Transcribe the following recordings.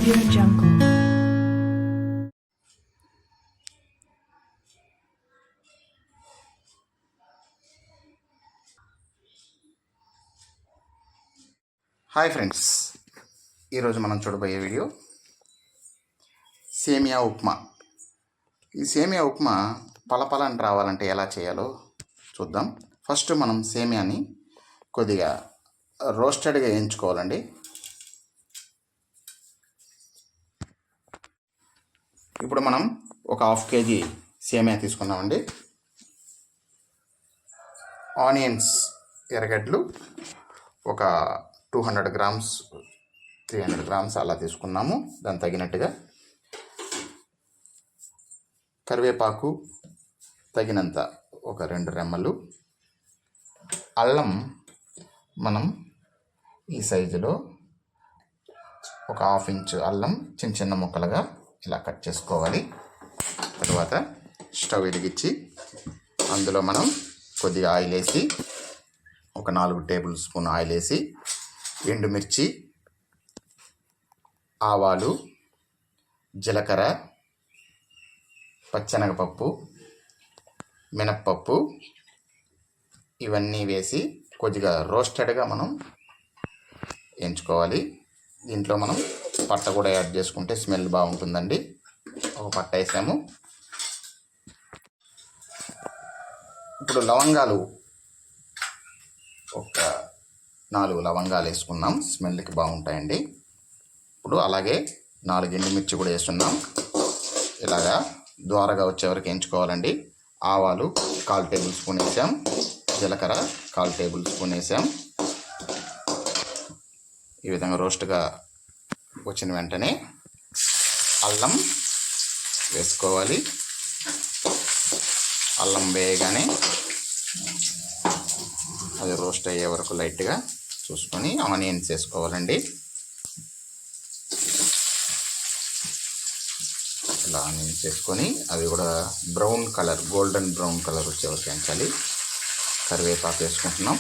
Audio Jungle. Hi friends, ఈరోజు మనం చూడబోయే వీడియో సేమియా ఉప్మా. ఈ సేమియా ఉప్మా పలపలని రావాలంటే ఎలా చేయాలో చూద్దాం. ఫస్ట్ మనం సేమియాని కొద్దిగా రోస్టెడ్గా వేయించుకోవాలండి. ఇప్పుడు మనం ఒక 1/2 kg సేమియా తీసుకున్నామండి. ఆనియన్స్ ఎర్రగడ్డలు ఒక 200 grams 300 grams అలా తీసుకున్నాము. దాని తగినట్టుగా కరివేపాకు తగినంత ఒక 2 రెమ్మలు, అల్లం మనం ఈ సైజులో ఒక 1/2 ఇంచ్ అల్లం చిన్న చిన్న ముక్కలుగా ఇలా కట్ చేసుకోవాలి. తర్వాత స్టవ్ వెలిగించి అందులో మనం కొద్దిగా ఆయిల్ వేసి ఒక 4 టేబుల్ స్పూన్ ఆయిల్ వేసి ఎండుమిర్చి, ఆవాలు, జీలకర్ర, పచ్చెనగపప్పు, మినప్పప్పు ఇవన్నీ వేసి కొద్దిగా రోస్టెడ్గా మనం ఎంచుకోవాలి. దీంట్లో మనం పట్ట కూడా యాడ్ చేసుకుంటే స్మెల్ బాగుంటుందండి. ఒక పట్ట వేసాము. ఇప్పుడు లవంగాలు ఒక 4 లవంగాలు వేసుకున్నాం, స్మెల్కి బాగుంటాయండి. ఇప్పుడు అలాగే 4 ఎండుమిర్చి కూడా వేస్తున్నాం. ఇలాగా ద్వారగా వచ్చే వరకు ఎంచుకోవాలండి. ఆవాలు 1/4 టేబుల్ స్పూన్ వేసాం, జీలకర్ర 1/4 టేబుల్ స్పూన్ వేసాం. ఈ విధంగా రోస్ట్గా వచ్చిన వెంటనే అల్లం వేసుకోవాలి. అల్లం వేయగానే అది రోస్ట్ అయ్యే వరకు లైట్గా చూసుకొని ఆనియన్స్ వేసుకోవాలండి. ఇలా ఆనియన్స్ వేసుకొని అవి కూడా brown colour, golden brown colour వచ్చే వరకు ఎంచాలి. కరివేపాకు వేసుకుంటున్నాం.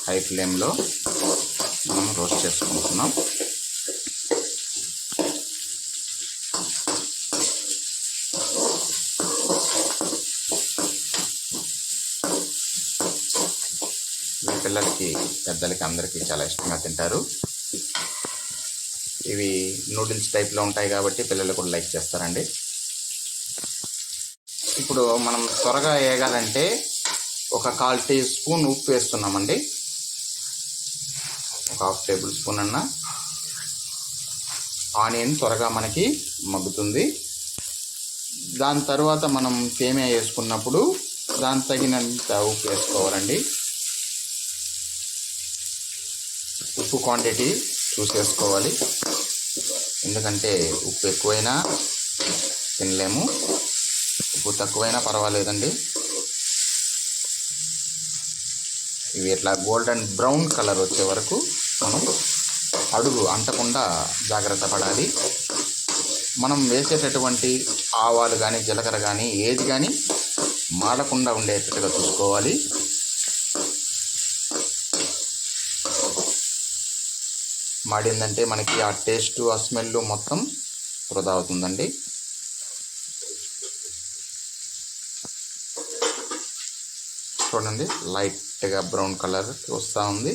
హై ఫ్లేమ్లో మనం రోస్ట్ చేసుకుంటున్నాం. పిల్లలకి పెద్దలకి అందరికీ చాలా ఇష్టంగా తింటారు. ఇవి నూడిల్స్ టైప్లో ఉంటాయి కాబట్టి పిల్లలు కూడా లైక్ చేస్తారండి. ఇప్పుడు మనం త్వరగా వేయగాలంటే ఒక 1/4 టీ స్పూన్ ఉప్పు వేస్తున్నామండి. ఒక 1/2 టేబుల్ స్పూన్ అన్న. ఆనియన్ త్వరగా మనకి మగ్గుతుంది. దాని తర్వాత మనం సేమియా వేసుకున్నప్పుడు దాని తగినంత ఉప్పు వేసుకోవాలండి. ఉప్పు క్వాంటిటీ చూసేసుకోవాలి, ఎందుకంటే ఉప్పు ఎక్కువైనా తినలేము, ఉప్పు తక్కువైనా పర్వాలేదండి. ఇవి ఇట్లా గోల్డెన్ బ్రౌన్ కలర్ వచ్చే వరకు మనం అడుగు అంటకుండా జాగ్రత్త పడాలి. మనం వేసేటటువంటి ఆవాలు కానీ జీలకర్ర కానీ ఏది కానీ మాడకుండా ఉండేటట్టుగా చూసుకోవాలి. మాడిందంటే మనకి ఆ టేస్ట్, ఆ స్మెల్ మొత్తం వృధా అవుతుందండి. చూడండి, లైట్గా బ్రౌన్ కలర్ వస్తూ ఉంది.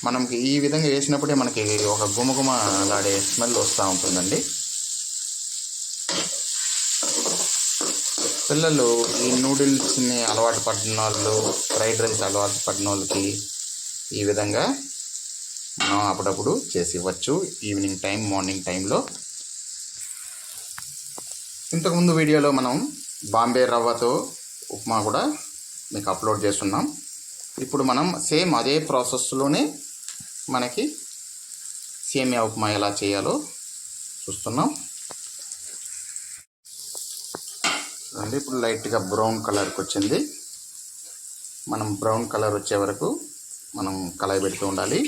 మనకి ఈ విధంగా వేసినప్పుడే మనకి ఒక గుమగుమలాడే స్మెల్ వస్తూ ఉంటుందండి. పిల్లలు ఈ నూడిల్స్ని అలవాటు పడిన వాళ్ళు, ఫ్రైడ్ రైస్ అలవాటు పడిన వాళ్ళకి ఈ విధంగా మనం అప్పుడప్పుడు చేసి ఇవ్వచ్చు, ఈవినింగ్ టైం, మార్నింగ్ టైంలో. ఇంతకుముందు వీడియోలో మనం బాంబే రవ్వతో ఉప్మా కూడా మీకు అప్లోడ్ చేస్తున్నాం. ఇప్పుడు మనం సేమ్ అదే ప్రాసెస్లోనే మనకి సేమియా ఉప్మా ఎలా చేయాలో చూస్తున్నాం. అంటే ఇప్పుడు లైట్గా బ్రౌన్ కలర్కి వచ్చింది. మనం బ్రౌన్ కలర్ వచ్చే వరకు మనం కళాయి పెడుతూ ఉండాలి.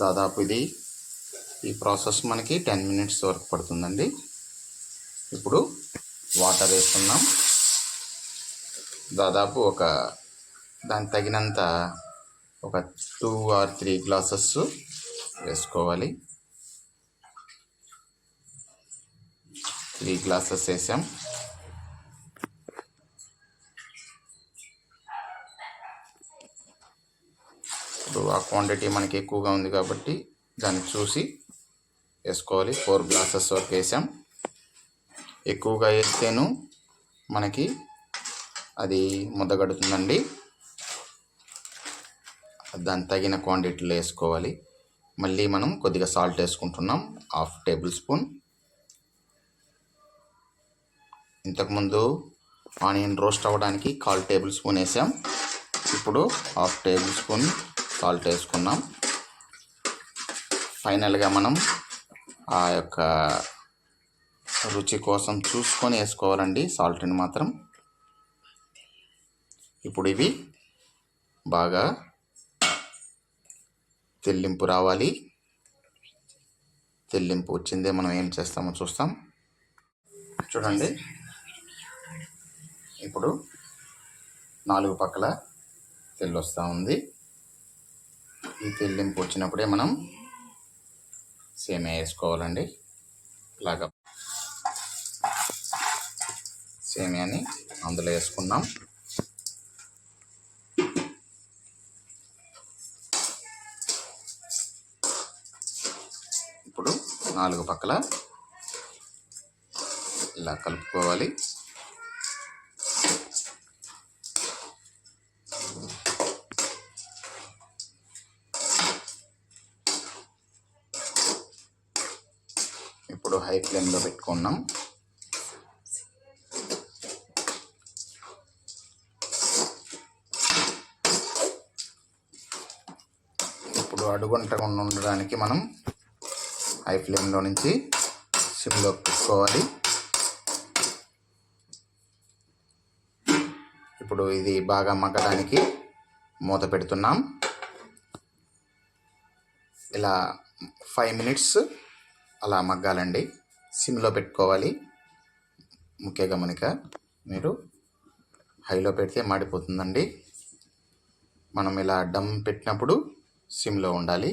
దాదాపు ఈ ప్రాసెస్ మనకి 10 minutes వరకు పడుతుందండి. ఇప్పుడు వాటర్ వేసుకున్నాం. దాదాపు దానికి తగినంత ఒక 2 or 3 గ్లాసెస్ వేసుకోవాలి. 3 గ్లాసెస్ వేసాం. ఇప్పుడు ఆ క్వాంటిటీ మనకి ఎక్కువగా ఉంది కాబట్టి దాన్ని చూసి వేసుకోవాలి. 4 గ్లాసెస్ వరకు వేసాం. ఎక్కువగా వేస్తేను మనకి అది ముద్దగడుతుందండి. దానికి తగిన క్వాంటిటీలో వేసుకోవాలి. మళ్ళీ మనం కొద్దిగా సాల్ట్ వేసుకుంటున్నాం, 1/2 టేబుల్ స్పూన్. ఇంతకుముందు ఆనియన్ రోస్ట్ అవ్వడానికి 1/4 టేబుల్ స్పూన్ వేసాం. ఇప్పుడు 1/2 టేబుల్ స్పూన్ సాల్ట్ వేసుకున్నాం. ఫైనల్గా మనం ఆ యొక్క రుచి కోసం చూసుకొని వేసుకోవాలండి సాల్ట్ని మాత్రం. ఇప్పుడు ఇవి బాగా తెల్లింపు రావాలి. తెల్లింపు వచ్చిందే మనం ఏం చేస్తామో చూస్తాం. చూడండి, ఇప్పుడు 4 పక్కల తెల్లు వస్తూ ఉంది. ఈ తెల్లింపు వచ్చినప్పుడే మనం సేమియా వేసుకోవాలండి. ఇలాగా సేమియాని అందులో వేసుకున్నాం. ఇప్పుడు 4 పక్కల ఇలా కలుపుకోవాలి. ఇప్పుడు హై ఫ్లేమ్లో పెట్టుకున్నాం. ఇప్పుడు అడుగంటకుండా ఉండడానికి మనం హై ఫ్లేమ్లో నుంచి సిమ్లో పెట్టుకోవాలి. ఇప్పుడు ఇది బాగా మగ్గడానికి మూత పెడుతున్నాం. ఇలా 5 minutes అలా మగ్గాలండి. సిమ్లో పెట్టుకోవాలి. ముఖ్య గమనిక, మీరు హైలో పెడితే మాడిపోతుందండి. మనం ఇలా దమ్ పెట్టినప్పుడు సిమ్లో ఉండాలి.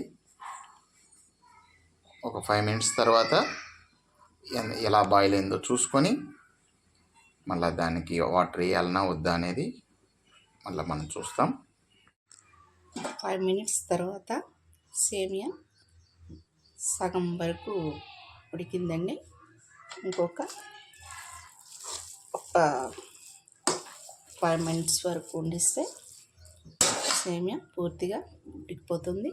ఒక 5 minutes తర్వాత ఎలా బాయిల్ అయిందో చూసుకొని మళ్ళీ దానికి వాటర్ వేయాలన్నా వద్దా అనేది మళ్ళీ మనం చూస్తాం. 5 minutes తర్వాత సేమియా సగం వరకు ఉడికిందండి. ఇంకొక 5 minutes వరకు ఉండిస్తే సేమియా పూర్తిగా ఉడికిపోతుంది.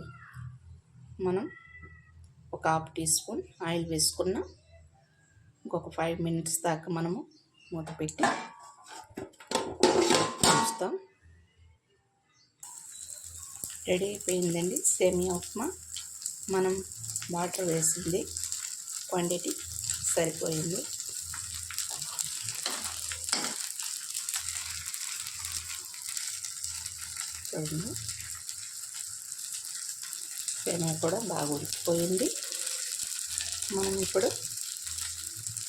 మనం ఒక 1/2 teaspoon ఆయిల్ వేసుకున్నాం. ఇంకొక 5 minutes దాకా మనము మూత పెట్టి చూస్తాం. రెడీ అయిపోయిందండి సేమియా ఉప్మా. మనం వాటర్ వేసింది క్వాంటిటీ సరిపోయింది. చూడండి, సేమియా కూడా బాగా ఉడికిపోయింది. మనం ఇప్పుడు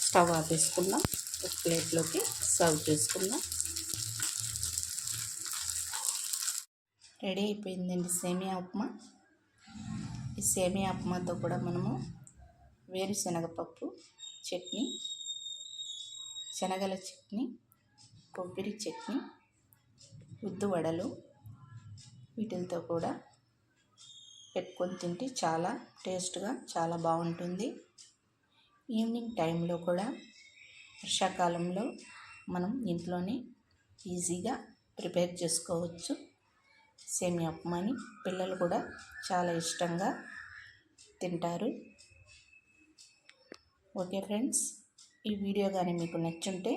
స్టవ్ ఆపేసుకుందాం. ఒక ప్లేట్లోకి సర్వ్ చేసుకుందాం. రెడీ అయిపోయిందండి సేమియా ఉప్మా. ఈ సేమియా ఉప్మాతో కూడా మనము వేరుశనగపప్పు చట్నీ, శనగల చట్నీ, కొబ్బరి చట్నీ, ఉద్దు వడలు వీటితో కూడా పెట్టుకొని తింటే చాలా టేస్ట్గా చాలా బాగుంటుంది. ఈవినింగ్ టైంలో కూడా వర్షాకాలంలో మనం ఇంట్లోనే ఈజీగా ప్రిపేర్ చేసుకోవచ్చు సేమియా ఉప్మాని. పిల్లలు కూడా చాలా ఇష్టంగా తింటారు. ఓకే ఫ్రెండ్స్, ఈ వీడియో కానీ మీకు నచ్చుంటే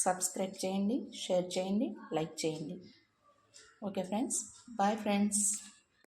సబ్స్క్రైబ్ చేయండి, షేర్ చేయండి, లైక్ చేయండి. Okay friends, bye friends.